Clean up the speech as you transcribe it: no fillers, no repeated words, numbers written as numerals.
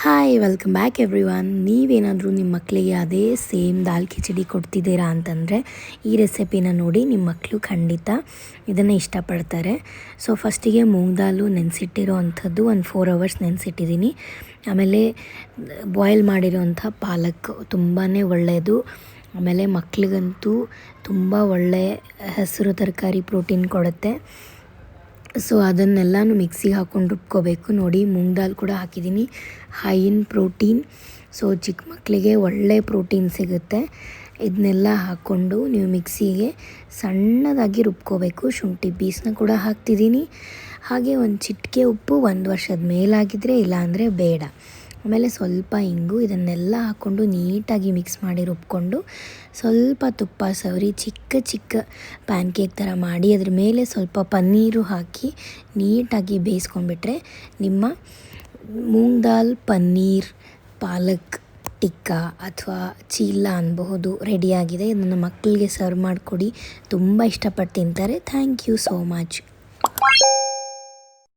Hi welcome back everyone. ನೀವೇನಾದರೂ ನಿಮ್ಮ ಮಕ್ಕಳಿಗೆ ಅದೇ ಸೇಮ್ ದಾಲ್ ಖಿಚಡಿ ಕೊಡ್ತಿದ್ದೀರಾ ಅಂತಂದರೆ ಈ ರೆಸಿಪಿನ ನೋಡಿ ನಿಮ್ಮ ಮಕ್ಕಳು ಖಂಡಿತ ಇದನ್ನು ಇಷ್ಟಪಡ್ತಾರೆ. ಸೊ ಫಸ್ಟಿಗೆ ಮೂಂಗ್ ದಾಲು ನೆನೆಸಿಟ್ಟಿರೋ ಅಂಥದ್ದು ಒಂದು 4 hours ನೆನೆಸಿಟ್ಟಿದ್ದೀನಿ. ಆಮೇಲೆ ಬಾಯ್ಲ್ ಮಾಡಿರೋಂಥ ಪಾಲಕ್ ತುಂಬಾ ಒಳ್ಳೆಯದು. ಆಮೇಲೆ ಮಕ್ಳಿಗಂತೂ ತುಂಬ ಒಳ್ಳೆಯ ಹಸಿರು ತರಕಾರಿ ಪ್ರೋಟೀನ್ ಕೊಡುತ್ತೆ. ಸೊ ಅದನ್ನೆಲ್ಲನೂ ಮಿಕ್ಸಿಗೆ ಹಾಕ್ಕೊಂಡು ರುಬ್ಕೋಬೇಕು. ನೋಡಿ ಮೂಂಗ್ ದಾಲ್ ಕೂಡ ಹಾಕಿದ್ದೀನಿ, ಹೈ ಇನ್ ಪ್ರೋಟೀನ್. ಸೊ ಚಿಕ್ಕ ಮಕ್ಕಳಿಗೆ ಒಳ್ಳೆ ಪ್ರೋಟೀನ್ ಸಿಗುತ್ತೆ. ಇದನ್ನೆಲ್ಲ ಹಾಕ್ಕೊಂಡು ನೀವು ಮಿಕ್ಸಿಗೆ ಸಣ್ಣದಾಗಿ ರುಬ್ಕೋಬೇಕು. ಶುಂಠಿ ಪೀಸ್ನ ಕೂಡ ಹಾಕ್ತಿದ್ದೀನಿ. ಹಾಗೆ ಒಂದು ಚಿಟಿಕೆ ಉಪ್ಪು, 1 ವರ್ಷದ ಮೇಲಾಗಿದ್ದರೆ ಇಲ್ಲಾಂದರೆ ಬೇಡ. ಆಮೇಲೆ ಸ್ವಲ್ಪ ಇಂಗು, ಇದನ್ನೆಲ್ಲ ಹಾಕ್ಕೊಂಡು ನೀಟಾಗಿ ಮಿಕ್ಸ್ ಮಾಡಿ ರುಬ್ಕೊಂಡು ಸ್ವಲ್ಪ ತುಪ್ಪ ಸವರಿ ಚಿಕ್ಕ ಪ್ಯಾನ್ಕೇಕ್ ಥರ ಮಾಡಿ ಅದ್ರ ಮೇಲೆ ಸ್ವಲ್ಪ ಪನ್ನೀರು ಹಾಕಿ ನೀಟಾಗಿ ಬೇಯಿಸ್ಕೊಂಡ್ಬಿಟ್ರೆ ನಿಮ್ಮ ಮೂಂಗ್ ದಾಲ್ ಪನ್ನೀರ್ ಪಾಲಕ್ ಟಿಕ್ಕಾ ಅಥವಾ ಚೀಲಾ ಅನ್ನಬಹುದು ರೆಡಿಯಾಗಿದೆ. ಇದನ್ನು ಮಕ್ಕಳಿಗೆ ಸರ್ವ್ ಮಾಡಿಕೊಡಿ, ತುಂಬ ಇಷ್ಟಪಟ್ಟು ತಿಂತಾರೆ. Thank you so much.